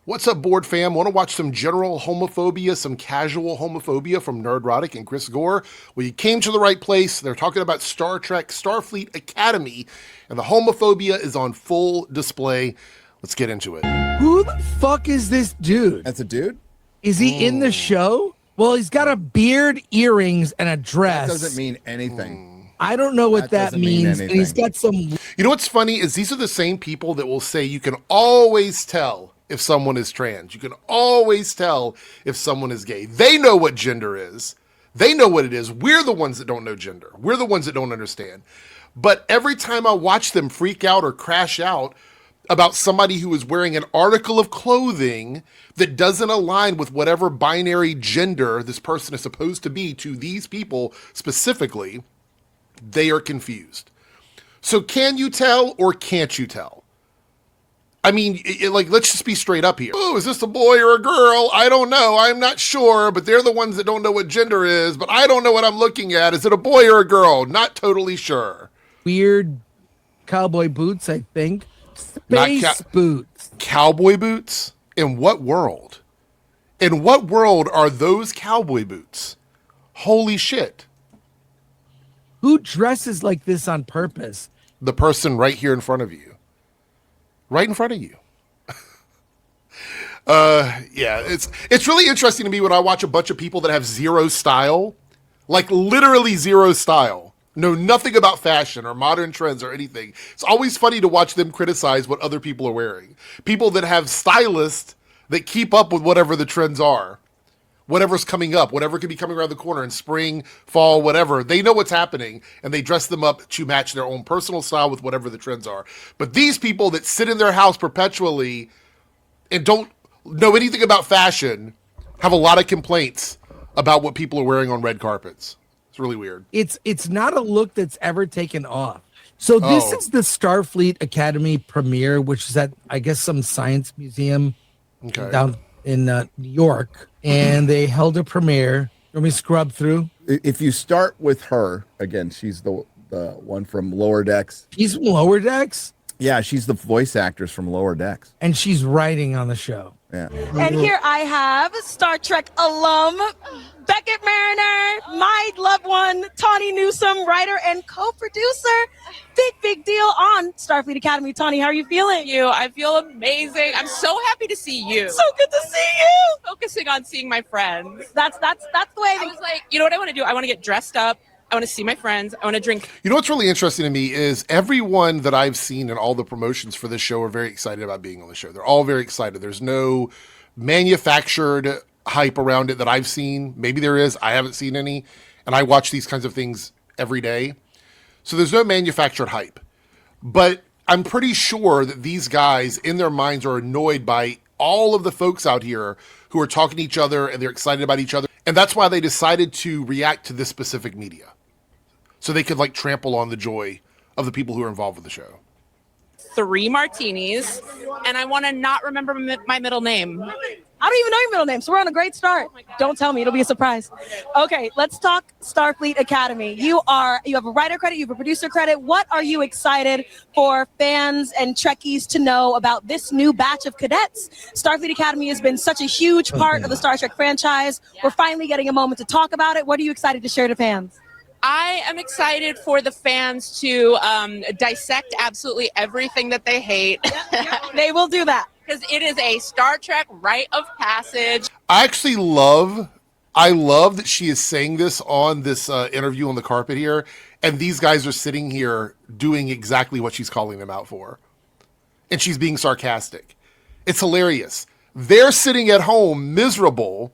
What's up, board fam? Want to watch some general homophobia, some casual homophobia from Nerdrotic and Gore? Well, you came to the right place. They're talking about Star Trek Starfleet Academy, and the homophobia is on full display. Let's get into it. Who the fuck is this dude? That's a dude? Is he in the show? Well, he's got a beard, earrings, and a dress. That doesn't mean anything. I don't know what that means. And he's got some... You know what's funny is these are the same people that will say you can always tell if someone is trans. You can always tell if someone is gay. They know what gender is. They know what it is. We're the ones that don't know gender. We're the ones that don't understand. But every time I watch them freak out or crash out about somebody who is wearing an article of clothing that doesn't align with whatever binary gender this person is supposed to be to these people specifically, they are confused. So can you tell or can't you tell? I mean, let's just be straight up here. Oh, is this a boy or a girl? I don't know. I'm not sure, but they're the ones that don't know what gender is, but I don't know what I'm looking at. Is it a boy or a girl? Not totally sure. Weird cowboy boots, I think. Space boots. Cowboy boots? In what world? In what world are those cowboy boots? Holy shit. Who dresses like this on purpose? The person right here in front of you. Right in front of you. Yeah, it's really interesting to me when I watch a bunch of people that have zero style, like literally zero style, know nothing about fashion or modern trends or anything. It's always funny to watch them criticize what other people are wearing. People that have stylists that keep up with whatever the trends are, whatever's coming up, whatever could be coming around the corner in spring, fall, whatever. They know what's happening, and they dress them up to match their own personal style with whatever the trends are. But these people that sit in their house perpetually and don't know anything about fashion have a lot of complaints about what people are wearing on red carpets. It's really weird. It's not a look that's ever taken off. So this is the Starfleet Academy premiere, which is at, I guess, some science museum down in New York. And they held a premiere. Let me scrub through. If you start with her, again, she's the one from Lower Decks. She's from Lower Decks? Yeah, she's the voice actress from Lower Decks. And she's writing on the show. Yeah. And here I have Star Trek alum, Beckett Mariner, my loved one, Tawny Newsome, writer and co-producer. Big deal on Starfleet Academy. Tawny, how are you feeling? I feel amazing. I'm so happy to see you. So good to see you. Focusing on seeing my friends. That's the way. I was like, you know what I want to do? I want to get dressed up. I want to see my friends. I want to drink. You know what's really interesting to me is everyone that I've seen in all the promotions for this show are very excited about being on the show. They're all very excited. There's no manufactured hype around it that I've seen. Maybe there is. I haven't seen any. And I watch these kinds of things every day. So there's no manufactured hype. But I'm pretty sure that these guys in their minds are annoyed by all of the folks out here who are talking to each other and they're excited about each other. And that's why they decided to react to this specific media. So they could trample on the joy of the people who are involved with the show. 3 martinis, and I want to not remember my middle name. I don't even know your middle name, so we're on a great start. Don't tell me, it'll be a surprise. Okay, let's talk Starfleet Academy. You have a writer credit, you have a producer credit. What are you excited for fans and Trekkies to know about this new batch of cadets? Starfleet Academy has been such a huge part of the Star Trek franchise. We're finally getting a moment to talk about it. What are you excited to share to fans? I am excited for the fans to dissect absolutely everything that they hate. They will do that. Because it is a Star Trek rite of passage. I love that she is saying this on this interview on the carpet here, and these guys are sitting here doing exactly what she's calling them out for. And she's being sarcastic. It's hilarious. They're sitting at home miserable,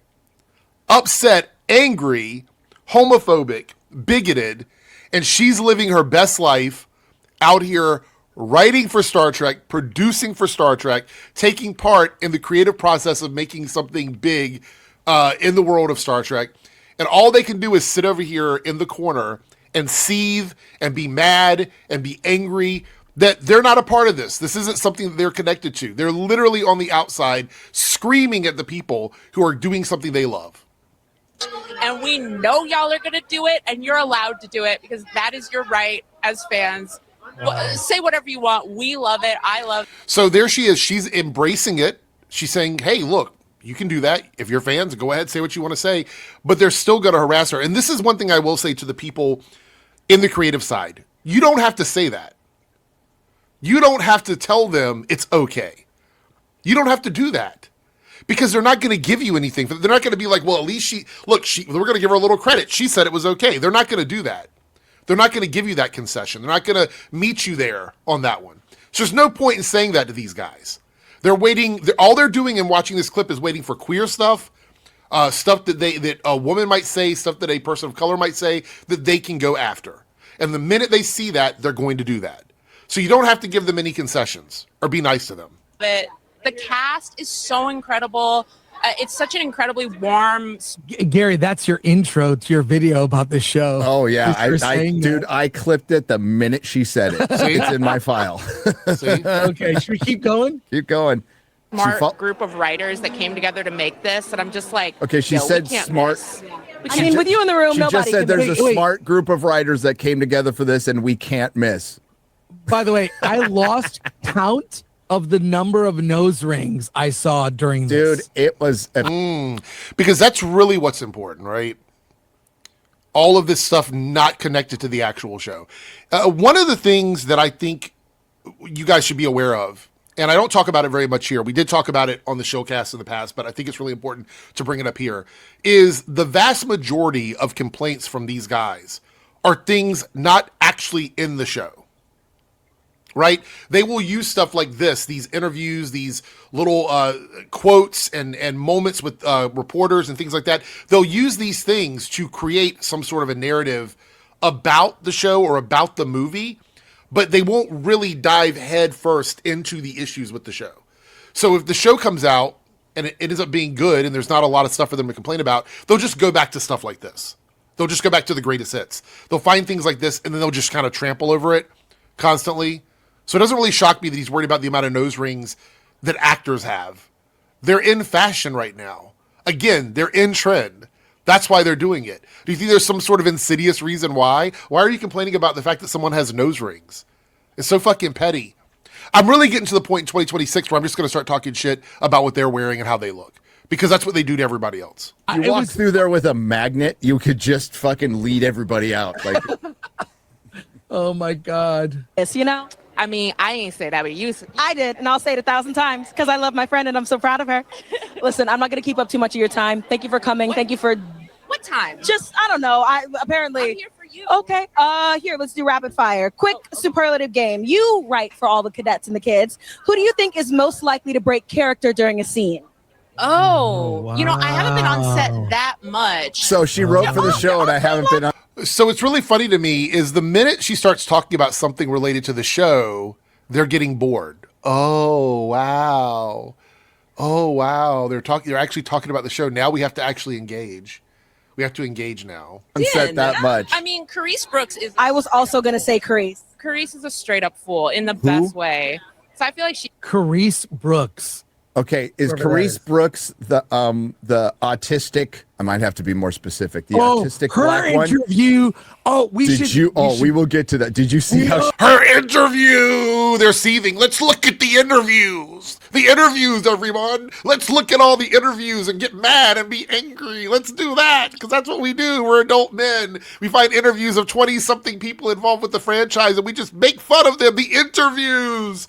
upset, angry, homophobic, bigoted, and she's living her best life out here writing for Star Trek, producing for Star Trek, taking part in the creative process of making something big in the world of Star Trek. And all they can do is sit over here in the corner and seethe and be mad and be angry that they're not a part of this. This isn't something that they're connected to. They're literally on the outside screaming at the people who are doing something they love. And we know y'all are going to do it, and you're allowed to do it because that is your right as fans. Say whatever you want. We love it. I love it. So there she is. She's embracing it. She's saying, hey, look, you can do that. If you're fans, go ahead, say what you want to say. But they're still going to harass her. And this is one thing I will say to the people in the creative side. You don't have to say that. You don't have to tell them it's okay. You don't have to do that. Because they're not going to give you anything. They're not going to be like, well, at least we're going to give her a little credit. She said it was okay. They're not going to do that. They're not going to give you that concession. They're not going to meet you there on that one. So there's no point in saying that to these guys. They're waiting. All they're doing in watching this clip is waiting for queer stuff, stuff that a woman might say, stuff that a person of color might say that they can go after. And the minute they see that, they're going to do that. So you don't have to give them any concessions or be nice to them. But the cast is so incredible. It's such an incredibly warm. Gary, that's your intro to your video about the show. Oh yeah, I clipped it the minute she said it. It's in my file. See? Okay, should we keep going? Keep going. Smart group of writers that came together to make this, and I'm just like, okay, she said smart. I mean, with you in the room, She nobody just said can there's a smart group of writers that came together for this, and we can't miss. By the way, I lost count of the number of nose rings I saw during this. Dude, it was because that's really what's important, right? All of this stuff not connected to the actual show. One of the things that I think you guys should be aware of, and I don't talk about it very much here. We did talk about it on the showcast in the past, but I think it's really important to bring it up here, is the vast majority of complaints from these guys are things not actually in the show. Right? They will use stuff like this, these interviews, these little quotes and moments with reporters and things like that. They'll use these things to create some sort of a narrative about the show or about the movie, but they won't really dive head first into the issues with the show. So if the show comes out and it ends up being good and there's not a lot of stuff for them to complain about, they'll just go back to stuff like this. They'll just go back to the greatest hits. They'll find things like this and then they'll just kind of trample over it constantly. So it doesn't really shock me that he's worried about the amount of nose rings that actors have. They're in fashion right now. Again, they're in trend. That's why they're doing it. Do you think there's some sort of insidious reason why? Why are you complaining about the fact that someone has nose rings? It's so fucking petty. I'm really getting to the point in 2026 where I'm just going to start talking shit about what they're wearing and how they look. Because that's what they do to everybody else. You walk through there with a magnet, you could just fucking lead everybody out. Like, oh my God. Yes, you know? I mean, I ain't say that, but you. I did, and I'll say it 1,000 times because I love my friend and I'm so proud of her. Listen, I'm not going to keep up too much of your time. Thank you for coming. Thank you for. What time? Just, I don't know. Apparently. I'm here for you. Okay. Here, let's do rapid fire. Quick superlative game. You write for all the cadets and the kids. Who do you think is most likely to break character during a scene? Oh, wow. You know, I haven't been on set that much. so she wrote for the show, and I haven't been on. So it's really funny to me is the minute she starts talking about something related to the show, they're getting bored. Oh, wow. Oh, wow. They're actually talking about the show. Now we have to actually engage. We have to engage now. On set that much. I mean, Carice Brooks is. I was also going to say Carice. Carice is a straight up fool in the best way. So I feel like she. Carice Brooks. Okay, is Whoever that is. Carice Brooks the autistic? I might have to be more specific. The autistic her black one. interview. Oh, we will get to that. Did you see how? Her interview! They're seething. Let's look at the interviews. The interviews, everyone. Let's look at all the interviews and get mad and be angry. Let's do that because that's what we do. We're adult men. We find interviews of 20-something people involved with the franchise and we just make fun of them. The interviews.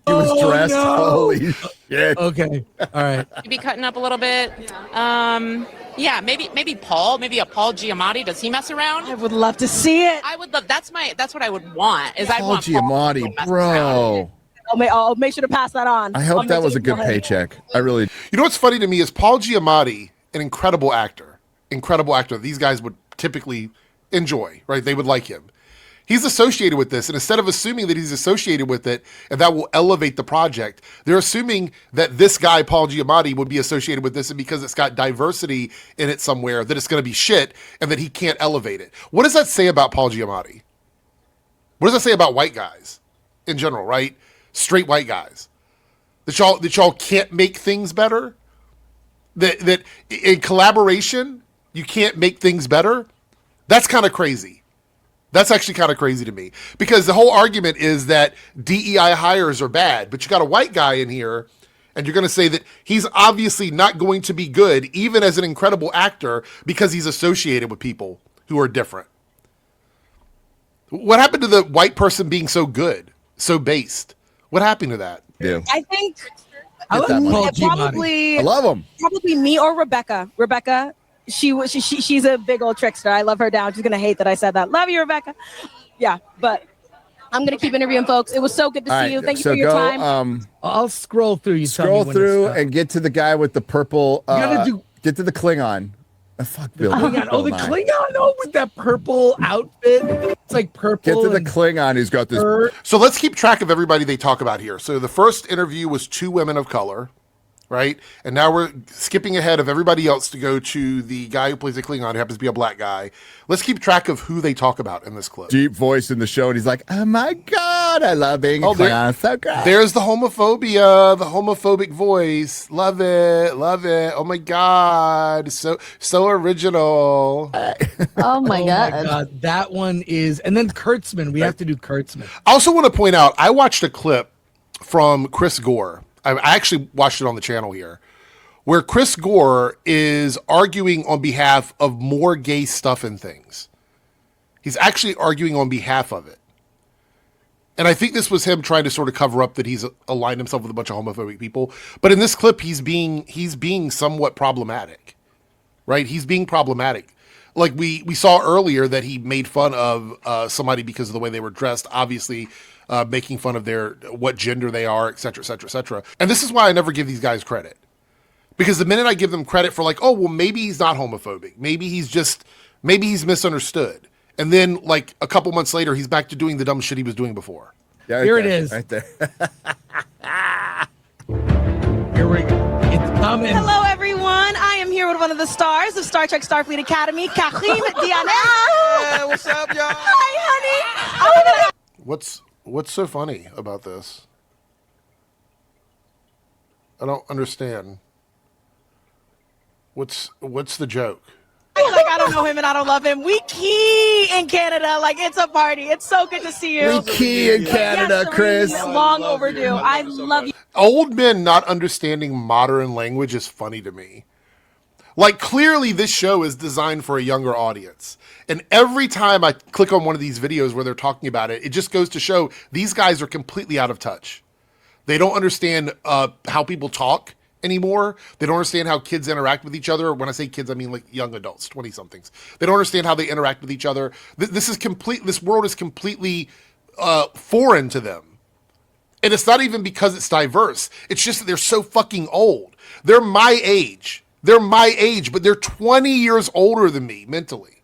She was dressed. no. Holy shit. Okay. All right. You'd be cutting up a little bit. Yeah, maybe Paul, maybe a Paul Giamatti. Does he mess around? I would love to see it. I would love. That's what I would want. Is I Paul want Paul Giamatti, to mess around. bro. I'll make sure to pass that on. I hope that was a good paycheck. I really. You know what's funny to me is Paul Giamatti, an incredible actor. These guys would typically enjoy, right? They would like him. He's associated with this, and instead of assuming that he's associated with it and that will elevate the project, they're assuming that this guy, Paul Giamatti, would be associated with this, and because it's got diversity in it somewhere, that it's going to be shit and that he can't elevate it. What does that say about Paul Giamatti? What does that say about white guys in general, right? Straight white guys. That y'all can't make things better? That in collaboration, you can't make things better? That's kind of crazy. That's actually kind of crazy to me, because the whole argument is that DEI hires are bad, but you got a white guy in here and you're going to say that he's obviously not going to be good, even as an incredible actor, because he's associated with people who are different. What happened to the white person being so good, so based? What happened to that? Yeah. I think I love Paul Giamatti. probably I love him. probably me or Rebecca. Rebecca, she's a big old trickster. I love her down. She's gonna hate that I said that. Love you, Rebecca. Yeah, but I'm gonna keep interviewing folks. It was so good to see you. Thank you for your time. I'll scroll through. You tell me Scroll when through it's and get to the guy with the purple. Get to the Klingon. Fuck Bill. the Klingon, with that purple outfit. It's like purple. Get to the Klingon who's got this. So let's keep track of everybody they talk about here. So the first interview was 2 women of color, right? And now we're skipping ahead of everybody else to go to the guy who plays the Klingon, who happens to be a black guy. Let's keep track of who they talk about in this clip. Deep voice in the show, and he's like, "Oh my god, I love being a Klingon. So great." There's the homophobia, the homophobic voice. Love it, love it. Oh my god, so original. Oh my god. That one is, and then Kurtzman. We have to do Kurtzman. I also want to point out, I watched a clip from Chris Gore. I actually watched it on the channel here, where Chris Gore is arguing on behalf of more gay stuff and things. He's actually arguing on behalf of it. And I think this was him trying to sort of cover up that he's aligned himself with a bunch of homophobic people. But in this clip, he's being somewhat problematic, right? He's being problematic. Like we saw earlier that he made fun of somebody because of the way they were dressed, obviously making fun of what gender they are, et cetera, et cetera, et cetera. And this is why I never give these guys credit. Because the minute I give them credit for like, oh, well, maybe he's not homophobic. Maybe he's misunderstood. And then like a couple months later, he's back to doing the dumb shit he was doing before. Yeah, right Here there, it is. right there. Here we go. It's coming. Hello, everyone. I am here with one of the stars of Star Trek Starfleet Academy, Karim Dianet. Hey, what's up, y'all? Hi, honey. What's so funny about this? I don't understand. What's the joke? Like, I don't know him and I don't love him. We key in Canada. Like, it's a party. It's so good to see you. We key in Canada, Yes, Chris. Long overdue. I love you. Old men not understanding modern language is funny to me. Like, clearly this show is designed for a younger audience. And every time I click on one of these videos where they're talking about it, it just goes to show these guys are completely out of touch. They don't understand how people talk anymore. They don't understand how kids interact with each other. When I say kids, I mean like young adults, 20-somethings. They don't understand how they interact with each other. This world is completely foreign to them. And it's not even because it's diverse. It's just that they're so fucking old. They're my age. But they're 20 years older than me mentally.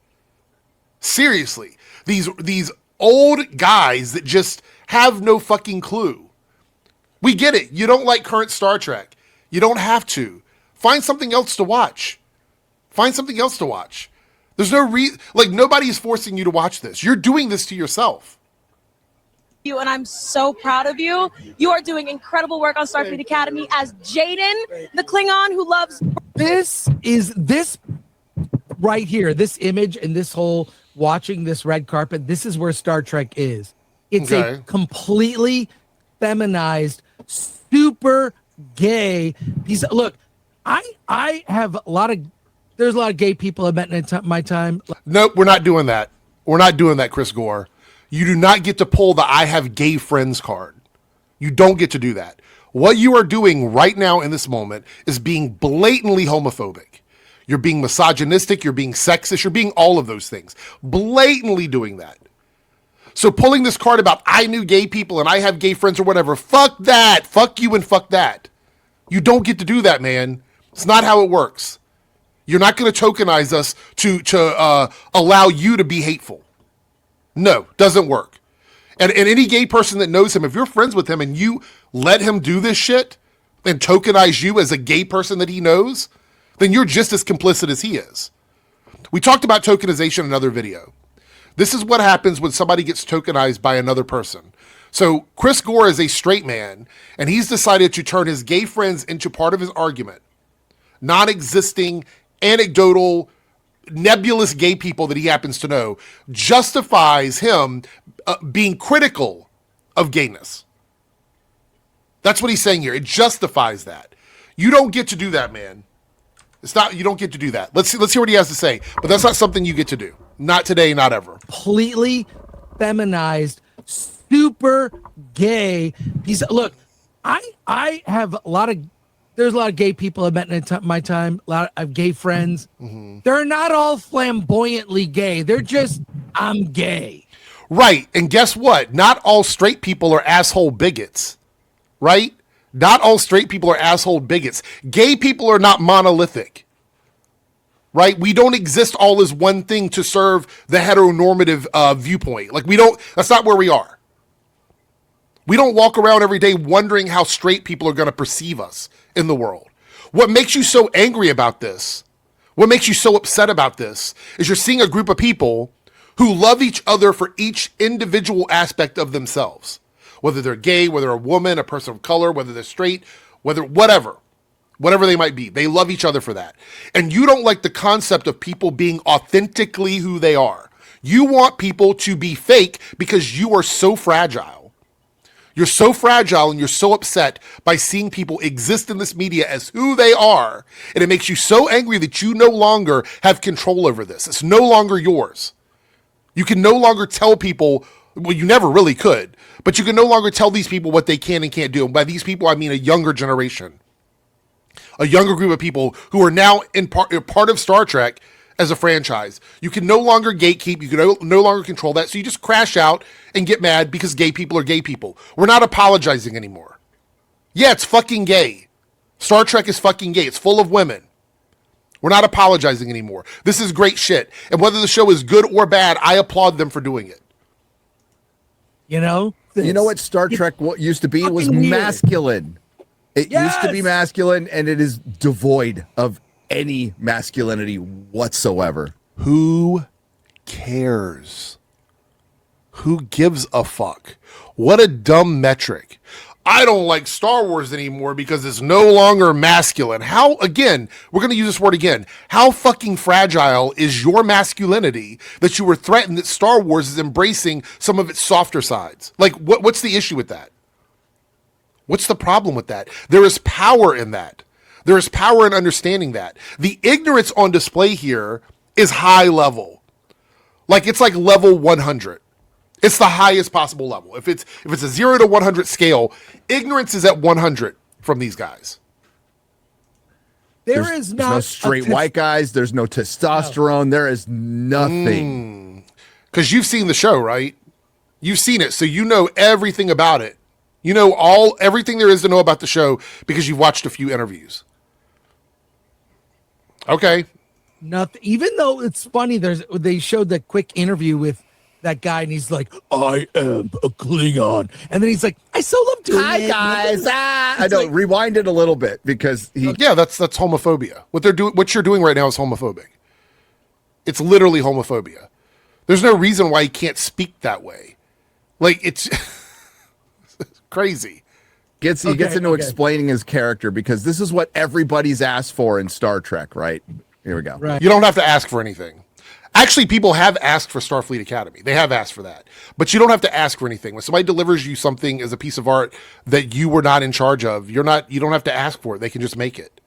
Seriously. These old guys that just have no fucking clue. We get it. You don't like current Star Trek. You don't have to. Find something else to watch. There's no reason, like nobody is forcing you to watch this. You're doing this to yourself. You and I'm so proud of you. You are doing incredible work on Starfleet Academy as Jaden, the Klingon who loves. This right here, this image and this whole watching this red carpet, this is where Star Trek is. It's a completely feminized, super gay. Look, I have there's a lot of gay people I've met in my time. Nope, we're not doing that. We're not doing that, Chris Gore. You do not get to pull the I have gay friends card. You don't get to do that. What you are doing right now in this moment is being blatantly homophobic. You're being misogynistic, you're being sexist, you're being all of those things. Blatantly doing that. So pulling this card about I knew gay people and I have gay friends or whatever, fuck that. Fuck you and fuck that. You don't get to do that, man. It's not how it works. You're not going to tokenize us to allow you to be hateful. No, doesn't work. And any gay person that knows him, if you're friends with him and you let him do this shit and tokenize you as a gay person that he knows, then you're just as complicit as he is. We talked about tokenization in another video. This is what happens when somebody gets tokenized by another person. So Chris Gore is a straight man, and he's decided to turn his gay friends into part of his argument. Non-existing, anecdotal, nebulous gay people that he happens to know justifies him being critical of gayness. That's what he's saying here. It justifies that. You don't get to do that, man. It's not. You don't get to do that. Let's hear what he has to say. But that's not something you get to do. Not today. Not ever. Completely feminized, super gay. Look, I have a lot of. There's a lot of gay people I've met in my time. A lot of gay friends. Mm-hmm. They're not all flamboyantly gay. They're just I'm gay. Right. And guess what? Not all straight people are asshole bigots. Right? Not all straight people are asshole bigots. Gay people are not monolithic. Right? We don't exist all as one thing to serve the heteronormative viewpoint. Like that's not where we are. We don't walk around every day wondering how straight people are going to perceive us in the world. What makes you so angry about this, what makes you so upset about this, is you're seeing a group of people who love each other for each individual aspect of themselves. Whether they're gay, whether a woman, a person of color, whether they're straight, whatever they might be. They love each other for that. And you don't like the concept of people being authentically who they are. You want people to be fake because you are so fragile. You're so fragile and you're so upset by seeing people exist in this media as who they are. And it makes you so angry that you no longer have control over this. It's no longer yours. You can no longer tell people, well, you never really could, but you can no longer tell these people what they can and can't do. And by these people, I mean a younger generation, a younger group of people who are now part of Star Trek as a franchise. You can no longer gatekeep. You can no longer control that. So you just crash out and get mad because gay people are gay people. We're not apologizing anymore. Yeah, it's fucking gay. Star Trek is fucking gay. It's full of women. We're not apologizing anymore. This is great shit. And whether the show is good or bad, I applaud them for doing it. You know what Star Trek used to be? It was masculine. It used to be masculine, and it is devoid of any masculinity whatsoever. Who cares? Who gives a fuck? What a dumb metric. I don't like Star Wars anymore because it's no longer masculine. How, again, we're going to use this word again. How fucking fragile is your masculinity that you were threatened that Star Wars is embracing some of its softer sides? Like, what's the issue with that? What's the problem with that? There is power in that. There is power in understanding that. The ignorance on display here is high level. Like, it's like level 100. It's the highest possible level. If it's a 0 to 100 scale, ignorance is at 100 from these guys. There's no straight white guys. There's no testosterone. No. There is nothing. Because you've seen the show, right? You've seen it, so you know everything about it. You know everything there is to know about the show because you've watched a few interviews. Okay. Nothing. Even though it's funny, they showed that quick interview with that guy, and he's like, "I am a Klingon," and then he's like, "I so love doing Hi, it." guys. I know. like, rewind it a little bit because that's homophobia. What you're doing right now is homophobic. It's literally homophobia. There's no reason why he can't speak that way. Like, it's crazy. He gets into explaining his character because this is what everybody's asked for in Star Trek, right? Here we go. Right. You don't have to ask for anything. Actually, people have asked for Starfleet Academy. They have asked for that. But you don't have to ask for anything. When somebody delivers you something as a piece of art that you were not in charge of, you don't have to ask for it. They can just make it.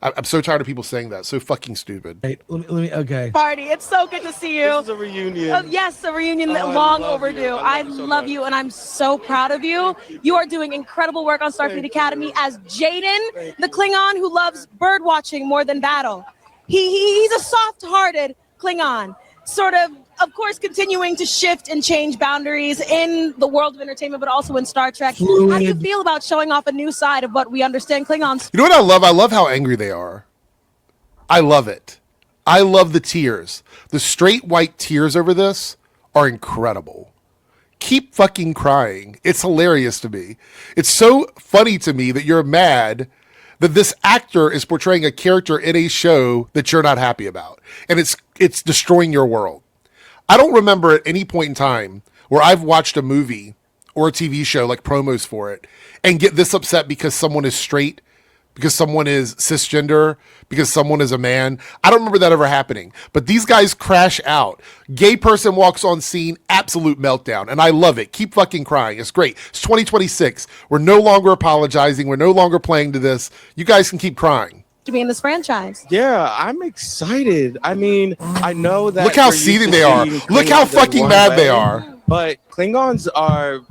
I'm so tired of people saying that. So fucking stupid. Hey, let me, okay. Party, it's so good to see you. This is a reunion. Yes, a reunion long overdue. I love you, and I'm so proud of you. You are doing incredible work on Starfleet Academy as Jaden, the Klingon who loves bird watching more than battle. He's a soft-hearted Klingon, sort of course, continuing to shift and change boundaries in the world of entertainment, but also in Star Trek. Fluid. How do you feel about showing off a new side of what we understand Klingons? You know what I love? I love how angry they are. I love it. I love the tears. The straight white tears over this are incredible. Keep fucking crying. It's hilarious to me. It's so funny to me that you're mad that this actor is portraying a character in a show that you're not happy about. And it's destroying your world. I don't remember at any point in time where I've watched a movie or a TV show, like promos for it, and get this upset because someone is straight because someone is cisgender, because someone is a man. I don't remember that ever happening. But these guys crash out. Gay person walks on scene, absolute meltdown. And I love it. Keep fucking crying. It's great. It's 2026. We're no longer apologizing. We're no longer playing to this. You guys can keep crying. To be in this franchise. Yeah, I'm excited. I mean, I know that. Look how seething they are. Look how fucking mad they are. But Klingons are,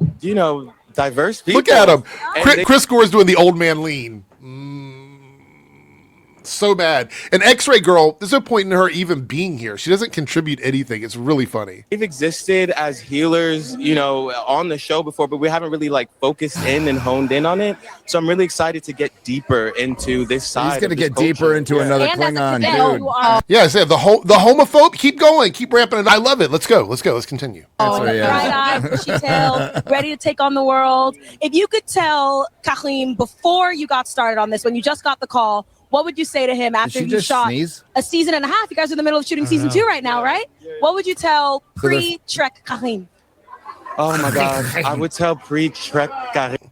diverse people. Look at them. Chris Gore is doing the old man lean. So bad. And X-Ray Girl, there's no point in her even being here. She doesn't contribute anything. It's really funny. They've existed as healers, on the show before, but we haven't really focused in and honed in on it. So I'm really excited to get deeper into this side. He's going to get deeper into another Klingon, dude. Yeah, the homophobe. Keep going. Keep ramping it. I love it. Let's go. Let's continue. Bright-eyed, bushy-tailed, ready to take on the world. If you could tell Kathleen before you got started on this, when you just got the call, what would you say to him after you shot a season and a half? You guys are in the middle of shooting season 2 right now, right? What would you tell pre-Trek Kathleen? Oh my gosh, I would tell pre-Trek Kathleen.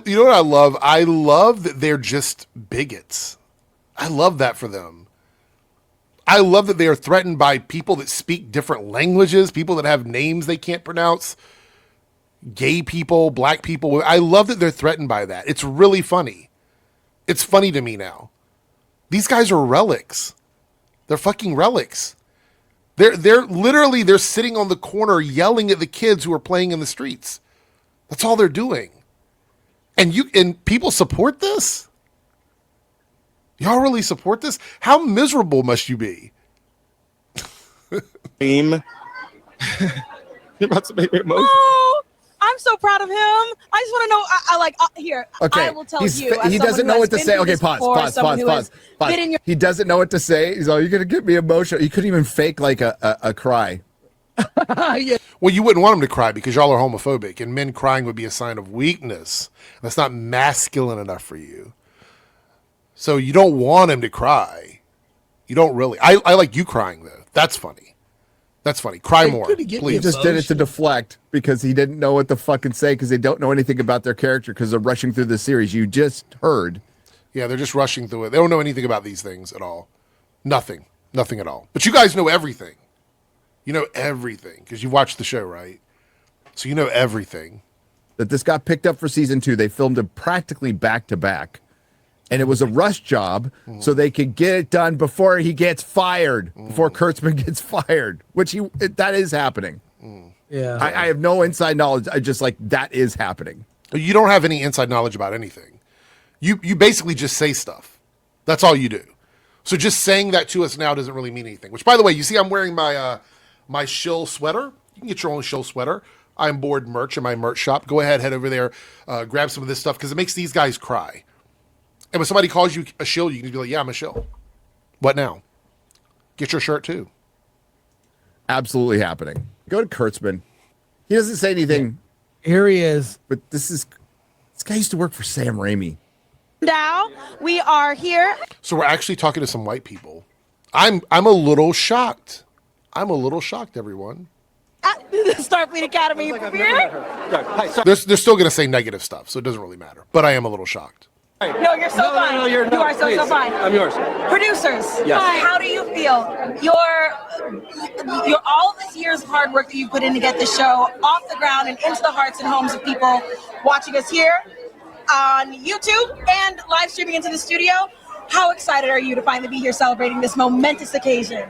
You know what I love? I love that they're just bigots. I love that for them. I love that they are threatened by people that speak different languages, people that have names they can't pronounce, gay people, black people. I love that they're threatened by that. It's really funny. It's funny to me now. These guys are relics. They're fucking relics. They're literally sitting on the corner yelling at the kids who are playing in the streets. That's all they're doing. And people support this? Y'all really support this? How miserable must you be? You're about to make me emotional. Oh, I'm so proud of him. I just want to know. Here. Okay. I will tell you. He doesn't know what to say. Okay, pause. He doesn't know what to say. He's all, you're gonna get me emotional. He couldn't even fake a cry. Yeah. Well, you wouldn't want him to cry because y'all are homophobic, and men crying would be a sign of weakness. That's not masculine enough for you. So you don't want him to cry. You don't really. I like you crying though. That's funny. That's funny. Cry more, please. He just did it to deflect because he didn't know what to fucking say because they don't know anything about their character because they're rushing through the series. You just heard. Yeah, they're just rushing through it. They don't know anything about these things at all. Nothing at all. But you guys know everything. You know everything because you've watched the show, right? So you know everything. That this got picked up for season 2. They filmed it practically back to back. And it was a rush job so they could get it done before he gets fired, before Kurtzman gets fired, which that is happening. Yeah. I have no inside knowledge. I just that is happening. You don't have any inside knowledge about anything. You basically just say stuff. That's all you do. So just saying that to us now doesn't really mean anything. Which, by the way, you see I'm wearing my my shill sweater. You can get your own shill sweater. I'm Bored merch in my merch shop. Go ahead, head over there, grab some of this stuff because it makes these guys cry. And when somebody calls you a shill, you can be like, yeah, I'm a shill. What now? Get your shirt too. Absolutely happening. Go to Kurtzman. He doesn't say anything. Here he is. But this guy used to work for Sam Raimi. Now we are here. So we're actually talking to some white people. I'm a little shocked. Everyone. At the Starfleet Academy premiere. They're still going to say negative stuff, so it doesn't really matter. But I am a little shocked. No, you're so fine. No, you are so fine. I'm yours. Producers, Yes. How do you feel? Your all this years of hard work that you put in to get the show off the ground and into the hearts and homes of people watching us here on YouTube and live streaming into the studio. How excited are you to finally be here celebrating this momentous occasion?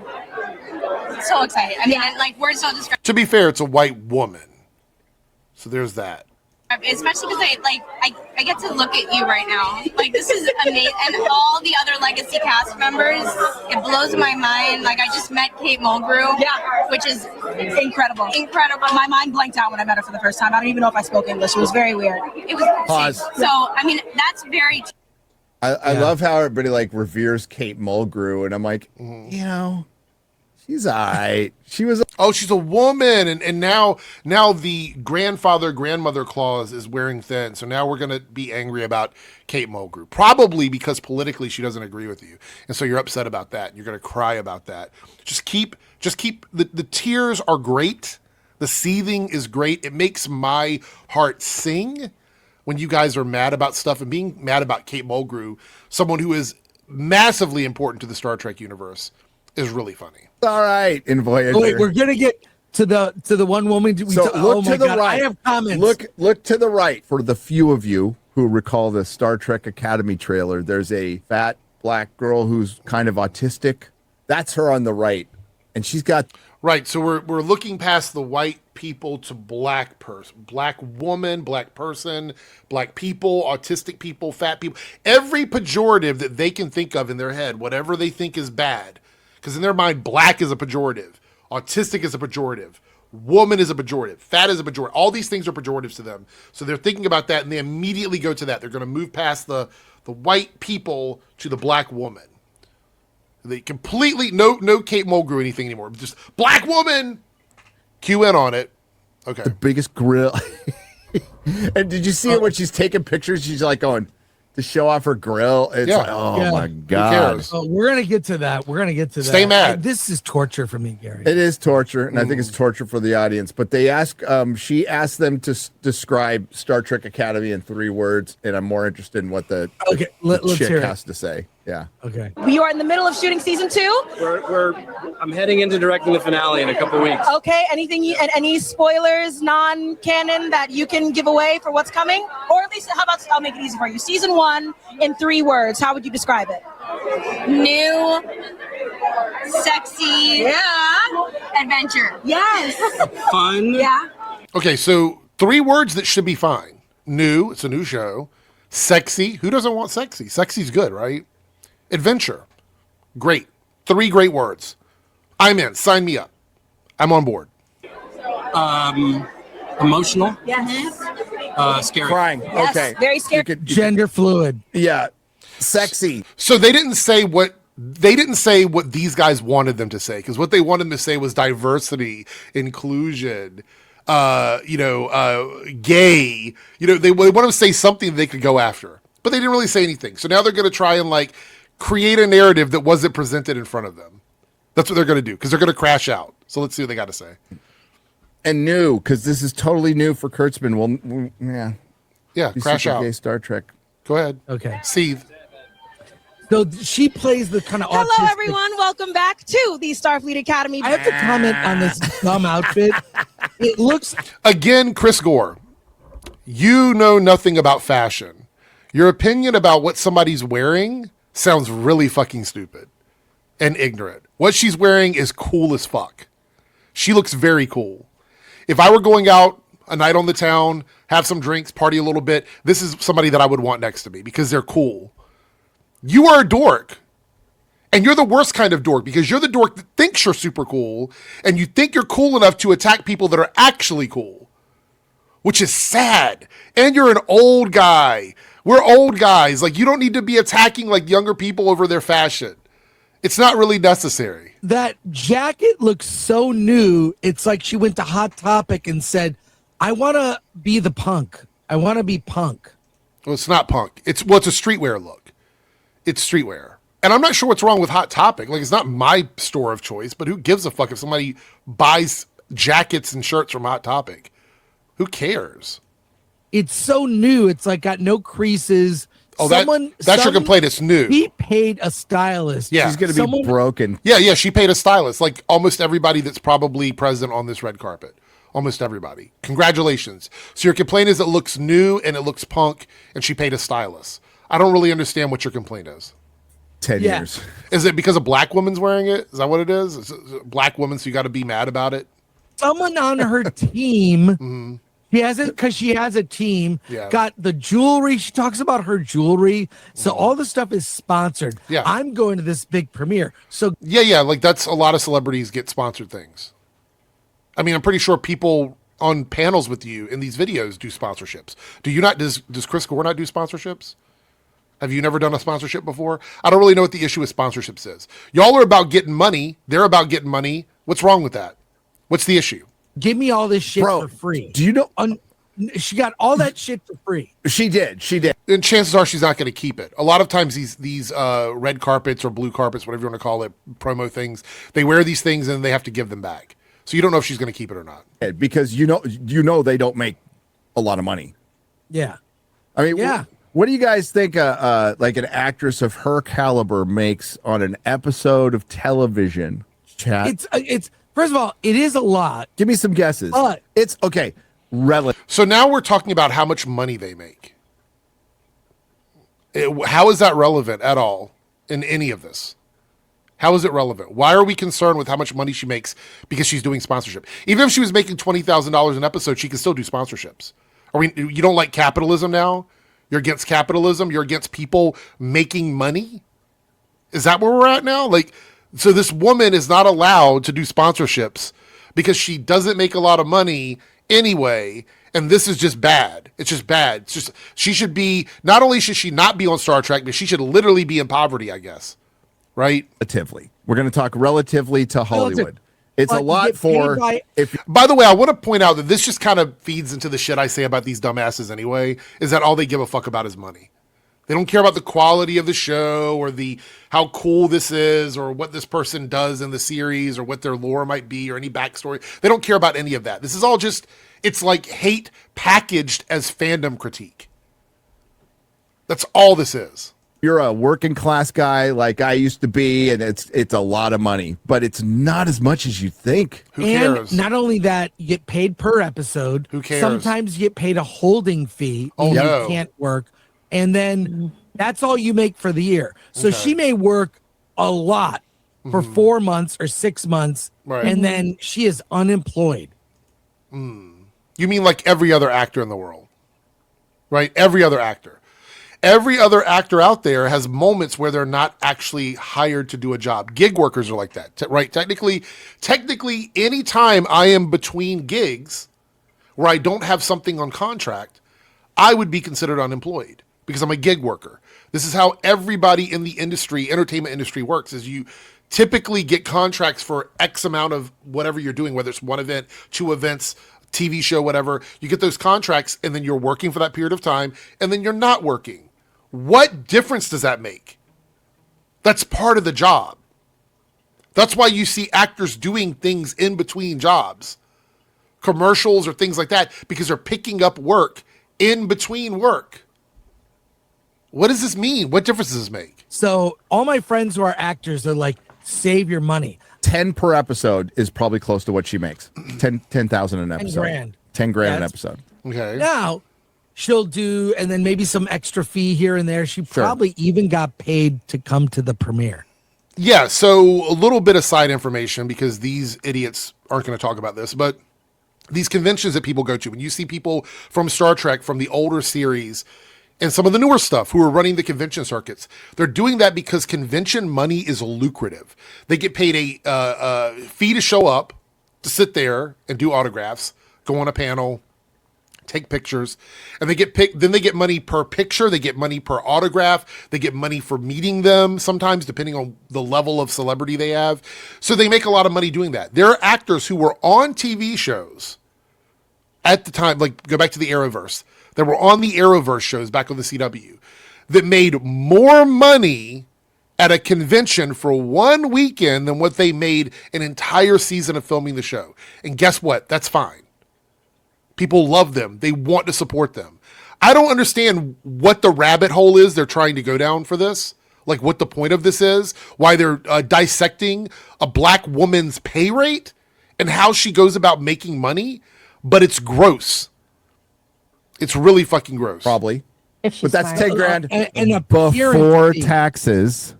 So excited. I mean, words don't describe. To be fair, it's a white woman. So there's that. Especially because I get to look at you right now. This is amazing. And all the other legacy cast members, it blows my mind. I just met Kate Mulgrew, which is incredible. My mind blanked out when I met her for the first time. I don't even know if I spoke English. It was very weird. It was Pause. So, I mean, that's very... I love how everybody reveres Kate Mulgrew, and I'm like, she's all right. She was. Oh, she's a woman, and now the grandmother clause is wearing thin. So now we're gonna be angry about Kate Mulgrew, probably because politically she doesn't agree with you, and so you're upset about that. You're gonna cry about that. Just keep the tears are great. The seething is great. It makes my heart sing. when you guys are mad about stuff, and being mad about Kate Mulgrew, someone who is massively important to the Star Trek universe, is really funny. All right, in Voyager. Oh, wait, we're gonna get to the one woman. Look to the right. I have comments. Look to the right. For the few of you who recall the Star Trek Academy trailer, there's a fat black girl who's kind of autistic. That's her on the right, and she's got right. So we're looking past the white people to black person, black woman, black person, black people, autistic people, fat people. Every pejorative that they can think of in their head, whatever they think is bad, because in their mind, black is a pejorative. Autistic is a pejorative. Woman is a pejorative. Fat is a pejorative. All these things are pejoratives to them. So they're thinking about that, and they immediately go to that. They're going to move past the white people to the black woman. They completely, no Kate Mulgrew or anything anymore. Just black woman. Cue in on it. Okay. the biggest grill. And did you see her when she's taking pictures? She's like going to show off her grill. It's like, oh my God. Oh, we're going to get to that. Stay mad. This is torture for me, Gary. It is torture, and I think it's torture for the audience. But they she asked them to describe Star Trek Academy in 3 words, and I'm more interested in what the let's chick hear it. has to say. Yeah. Okay. We are in the middle of shooting season 2. I'm heading into directing the finale in a couple weeks. Okay. Any spoilers, non-canon that you can give away for what's coming? Or at least, how about I'll make it easy for you. Season 1 in 3 words. How would you describe it? New, sexy, adventure. Yes. Fun. Yeah. Okay, so 3 words that should be fine. New, it's a new show. Sexy, who doesn't want sexy? Sexy's good, right? Adventure, great. 3 great words. I'm in, sign me up. I'm on board. Emotional. Yes. Scary. Crying. Yes, Okay. very scary. Gender fluid. Yeah. Sexy. So they didn't say what these guys wanted them to say, because what they wanted them to say was diversity, inclusion, gay. They want them to say something they could go after, but they didn't really say anything. So now they're going to try and create a narrative that wasn't presented in front of them. That's what they're going to do, because they're going to crash out. So let's see what they got to say. And new, because this is totally new for Kurtzman. Well, yeah. Yeah, crash out. Gay Star Trek. Go ahead. Okay. Seethe. So she plays the kind of Hello, autistic. everyone. Welcome back to the Starfleet Academy. I have to comment on this dumb outfit. It looks Again, Chris Gore, you know nothing about fashion. Your opinion about what somebody's wearing sounds really fucking stupid and ignorant. What she's wearing is cool as fuck. She looks very cool. If I were going out a night on the town, have some drinks, party a little bit, this is somebody that I would want next to me because they're cool. You are a dork. And you're the worst kind of dork, because you're the dork that thinks you're super cool, and you think you're cool enough to attack people that are actually cool, which is sad. And you're an old guy. We're old guys. You don't need to be attacking younger people over their fashion. It's not really necessary. that jacket looks so new. It's like she went to Hot Topic and said, I want to be the punk. I want to be punk. Well, it's not punk. It's a streetwear look. It's streetwear. And I'm not sure what's wrong with Hot Topic. It's not my store of choice, but who gives a fuck if somebody buys jackets and shirts from Hot Topic? Who cares? It's so new. It's got no creases. Oh, that's your complaint. It's new. He paid a stylist. Yeah. She's going to be broken. Yeah. She paid a stylist, like almost everybody that's probably present on this red carpet. Almost everybody. Congratulations. So your complaint is it looks new and it looks punk, and she paid a stylist. I don't really understand what your complaint is. 10 years. Is it because a black woman's wearing it? Is that what it is? Is it a black woman, so you got to be mad about it? Someone on her team, she has a team, got the jewelry. She talks about her jewelry. So all the stuff is sponsored. Yeah. I'm going to this big premiere. So Yeah, that's a lot of celebrities get sponsored things. I mean, I'm pretty sure people on panels with you in these videos do sponsorships. Do you not? Does Chris Gore not do sponsorships? Have you never done a sponsorship before? I don't really know what the issue with sponsorships is. Y'all are about getting money. They're about getting money. What's wrong with that? What's the issue? give me all this shit for free. Do you know? She got all that shit for free. She did. And chances are she's not going to keep it. A lot of times these red carpets or blue carpets, whatever you want to call it, promo things, they wear these things and they have to give them back. So you don't know if she's going to keep it or not. Because you know they don't make a lot of money. Yeah. I mean, Yeah. what do you guys think like an actress of her caliber makes on an episode of television? Chat. It's first of all, it is a lot. Give me some guesses. But it's okay. Relative. So now we're talking about how much money they make. How is that relevant at all in any of this? How is it relevant? Why are we concerned with how much money she makes because she's doing sponsorship? Even if she was making $20,000 an episode, she can still do sponsorships. You don't like capitalism now? You're against capitalism? You're against people making money? Is that where we're at now? So this woman is not allowed to do sponsorships because she doesn't make a lot of money anyway, and this is just bad. It's just bad. It's just she should be, not only should she not be on Star Trek, but she should literally be in poverty, I guess. Right? Relatively. We're going to talk relatively to Hollywood. It's a lot for By the way, I want to point out that this just kind of feeds into the shit I say about these dumbasses anyway, is that all they give a fuck about is money. They don't care about the quality of the show or how cool this is or what this person does in the series or what their lore might be or any backstory. They don't care about any of that. This is all just, it's like hate packaged as fandom critique. That's all this is. You're a working class guy like I used to be, and it's a lot of money, but it's not as much as you think. Who cares? And not only that, you get paid per episode. Who cares? Sometimes you get paid a holding fee. Oh, no. You can't work. And then that's all you make for the year. So she may work a lot for 4 months or 6 months, Right. and then she is unemployed. You mean like every other actor in the world, right? Every other actor. Every other actor out there has moments where they're not actually hired to do a job. Gig workers are like that, right? Technically, anytime I am between gigs where I don't have something on contract, I would be considered unemployed because I'm a gig worker. This is how everybody in the industry, entertainment industry works, is you typically get contracts for X amount of whatever you're doing, whether it's one event, 2 events, TV show, whatever. You get those contracts and then you're working for that period of time and then you're not working. What difference does that make? That's part of the job. That's why you see actors doing things in between jobs, commercials or things like that, because they're picking up work in between work. What does this mean? What difference does this make? So all my friends who are actors are like, save your money. 10 per episode is probably close to what she makes. 10,000 an episode. 10 grand. 10 grand an That's- episode. Okay. Now, she'll do, and then maybe some extra fee here and there. She probably even got paid to come to the premiere. Yeah, so a little bit of side information because these idiots aren't going to talk about this, but these conventions that people go to, when you see people from Star Trek, from the older series, and some of the newer stuff who are running the convention circuits, they're doing that because convention money is lucrative. They get paid a fee to show up, to sit there and do autographs, go on a panel, take pictures, and they get picked. Then they get money per picture. They get money per autograph. They get money for meeting them sometimes, depending on the level of celebrity they have. So they make a lot of money doing that. There are actors who were on TV shows at the time, like go back to the Arrowverse, that were on the Arrowverse shows back on the CW, that made more money at a convention for one weekend than what they made an entire season of filming the show. And guess what? That's fine. People love them. They want to support them. I don't understand what the rabbit hole is they're trying to go down for this. Like what the point of this is, why they're dissecting a black woman's pay rate and how she goes about making money. But it's gross. It's really fucking gross. Probably. If she's But that's smart. 10 grand And a before taxes.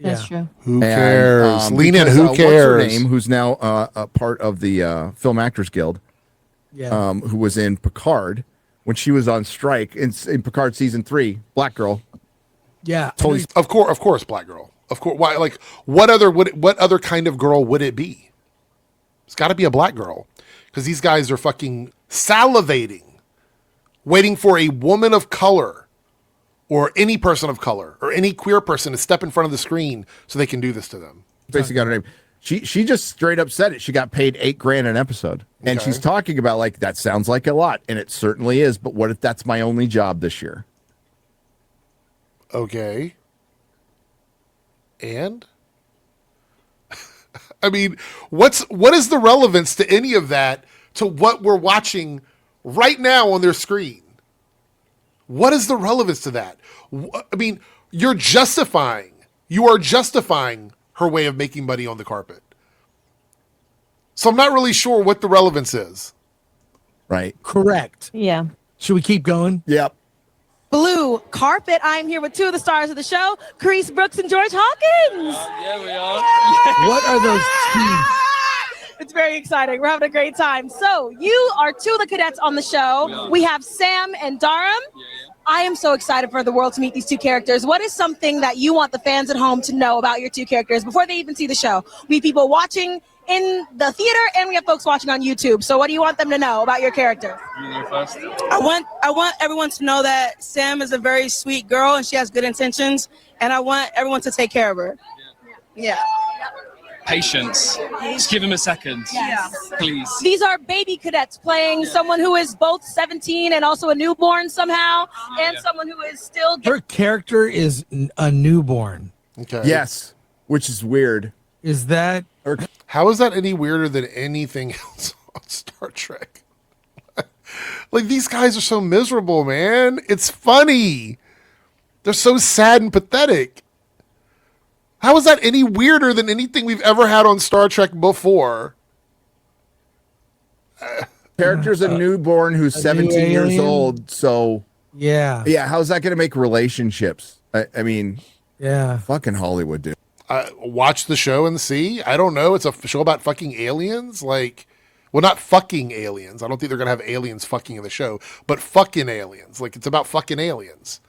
That's true. Who cares? Lean in. because, Who what's her cares? name, who's now a part of the Film Actors Guild, Yeah. who was in Picard when she was on strike in Picard season 3, black girl. Yeah. Totally. Of course, black girl. Of course. Why? Like, what other kind of girl would it be? It's got to be a black girl, because these guys are fucking salivating, waiting for a woman of color, or any person of color, or any queer person to step in front of the screen so they can do this to them. Basically got her name. She just straight up said it. She got paid $8 grand an episode, and Okay. she's talking about like that sounds like a lot, and it certainly is. But what if that's my only job this year? Okay. And I mean, what is the relevance to any of that to what we're watching right now on their screen? What is the relevance to that? I mean, you are justifying her way of making money on the carpet. So I'm not really sure what the relevance is. Right. Correct. Yeah. Should we keep going? Yep. Blue carpet. I'm here with two of the stars of the show, Carice Brooks and George Hawkins. Yeah, we are. What are those teams? It's very exciting. We're having a great time. So you are two of the cadets on the show. We have Sam and Darum. I am so excited for the world to meet these two characters. What is something that you want the fans at home to know about your two characters before they even see the show? We have people watching in the theater and we have folks watching on YouTube. So what do you want them to know about your character? I want everyone to know that Sam is a very sweet girl and she has good intentions, and I want everyone to take care of her. Yeah. Patience. Just give him a second. Yes. Please. These are baby cadets playing someone who is both 17 and also a newborn somehow, and someone who is still... Her character is a newborn. Okay. Yes, which is weird. Is that... How is that any weirder than anything else on Star Trek? Like, these guys are so miserable, man. It's funny. They're so sad and pathetic. How is that any weirder than anything we've ever had on Star Trek before? Character's a newborn who's 17 years old, so... Yeah. Yeah, how's that going to make relationships? I mean... Yeah. Fucking Hollywood, dude. Watch the show and see. I don't know. It's a show about fucking aliens. Like, well, not fucking aliens. I don't think they're going to have aliens fucking in the show, but fucking aliens. Like, it's about fucking aliens.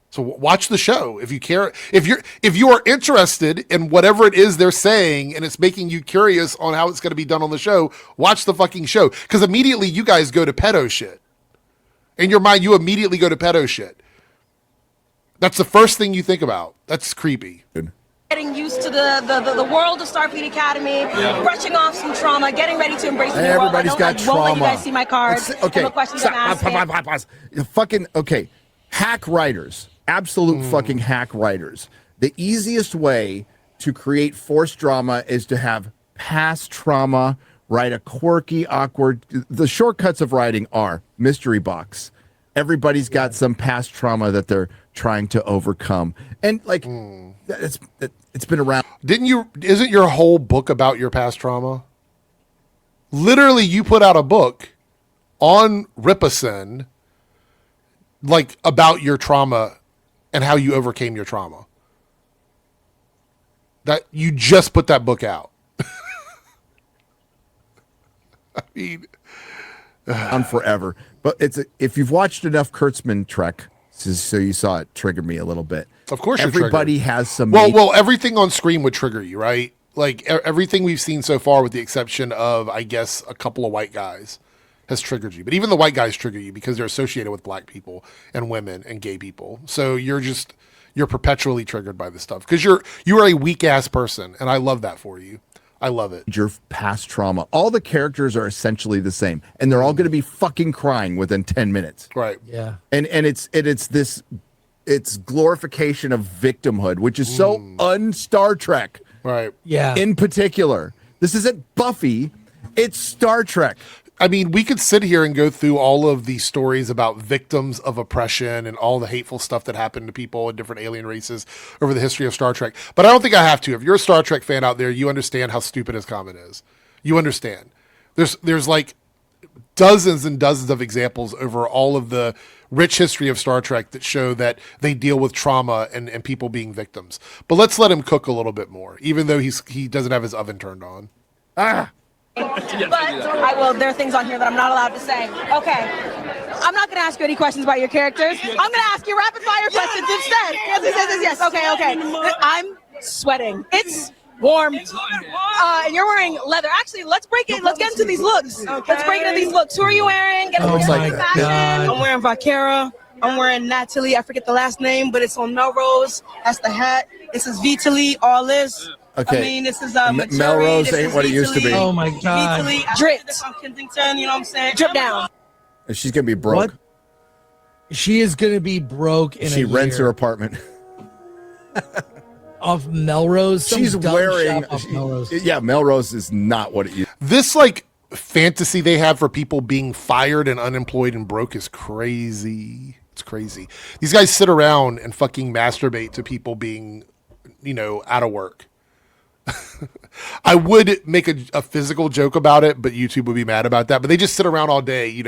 So watch the show if you care. If you are interested in whatever it is they're saying and it's making you curious on how it's going to be done on the show, watch the fucking show. Because immediately you guys go to pedo shit. In your mind, you immediately go to pedo shit. That's the first thing you think about. That's creepy. Getting used to the world of Starfleet Academy, brushing off some trauma, getting ready to embrace the new world. Everybody's got trauma. Won't let you guys see my card. Okay. And the questions I'm asking. Fucking, okay. Hack writers. Absolute fucking hack writers. The easiest way to create forced drama is to have past trauma, write a quirky, awkward... The shortcuts of writing are mystery box. Everybody's got some past trauma that they're trying to overcome. And, like, it's been around. Isn't your whole book about your past trauma? Literally, you put out a book on Ripison, like, about your trauma and how you overcame your trauma. That you just put that book out. I mean, on forever. But if you've watched enough Kurtzman Trek, so you saw it trigger me a little bit. Of course, everybody has some. Well, everything on screen would trigger you, right? Like everything we've seen so far, with the exception of, I guess, a couple of white guys, has triggered you. But even the white guys trigger you because they're associated with black people and women and gay people. So you're perpetually triggered by this stuff because you are a weak ass person, and I love that for you. I love it. Your past trauma. All the characters are essentially the same, and they're all going to be fucking crying within 10 minutes. Right. Yeah. And it's glorification of victimhood, which is so un-Star Trek. Right. Yeah. In particular, this isn't Buffy; it's Star Trek. I mean, we could sit here and go through all of these stories about victims of oppression and all the hateful stuff that happened to people in different alien races over the history of Star Trek. But I don't think I have to. If you're a Star Trek fan out there, you understand how stupid his comment is. You understand. There's like dozens and dozens of examples over all of the rich history of Star Trek that show that they deal with trauma and people being victims. But let's let him cook a little bit more, even though he doesn't have his oven turned on. But there are things on here that I'm not allowed to say. Okay. I'm not going to ask you any questions about your characters. I'm going to ask you rapid fire questions instead. Yes. Okay. I'm sweating. It's warm. And you're wearing leather. Actually, let's break it. Let's get into these looks. Okay. Let's break into these looks. Who are you wearing? Get into fashion. I'm wearing Vaquera. I'm wearing Natalie. I forget the last name, but it's on Melrose. That's the hat. This is Vitaly. All this. Okay. I mean, this is Melrose ain't what it used to be. Oh my god. Drip. From Kensington, you know what I'm saying? Drip down. She's gonna be broke. What? She is gonna be broke in She a rents year. her apartment. Off Melrose. She's wearing. Melrose. Yeah, Melrose is not what it used. This like fantasy they have for people being fired and unemployed and broke is crazy. It's crazy. These guys sit around and fucking masturbate to people being, out of work. I would make a physical joke about it, but YouTube would be mad about that. But they just sit around all day,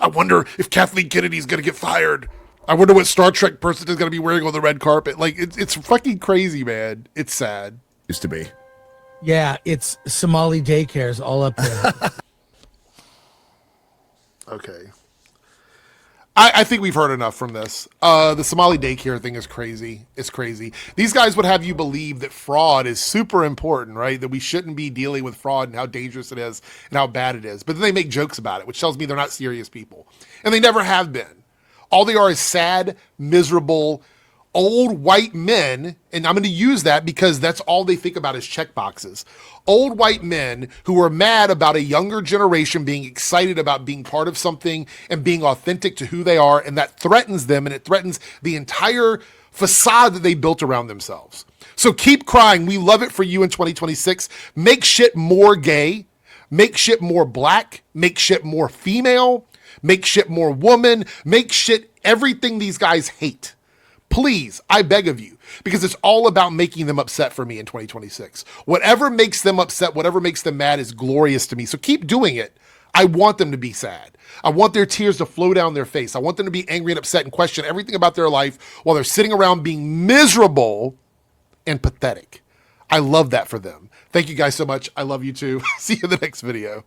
I wonder if Kathleen Kennedy's going to get fired. I wonder what Star Trek person is going to be wearing on the red carpet. Like, it's fucking crazy, man. It's sad. Used to be. Yeah, it's Somali daycares all up there. Okay. I think we've heard enough from this. The Somali daycare thing is crazy. It's crazy. These guys would have you believe that fraud is super important, right? That we shouldn't be dealing with fraud and how dangerous it is and how bad it is. But then they make jokes about it, which tells me they're not serious people. And they never have been. All they are is sad, miserable, old white men, and I'm going to use that because that's all they think about is check boxes. Old white men who are mad about a younger generation being excited about being part of something and being authentic to who they are, and that threatens them, and it threatens the entire facade that they built around themselves. So keep crying. We love it for you in 2026. Make shit more gay. Make shit more black. Make shit more female. Make shit more woman. Make shit everything these guys hate. Please, I beg of you, because it's all about making them upset for me in 2026. Whatever makes them upset, whatever makes them mad is glorious to me. So keep doing it. I want them to be sad. I want their tears to flow down their face. I want them to be angry and upset and question everything about their life while they're sitting around being miserable and pathetic. I love that for them. Thank you guys so much. I love you too. See you in the next video.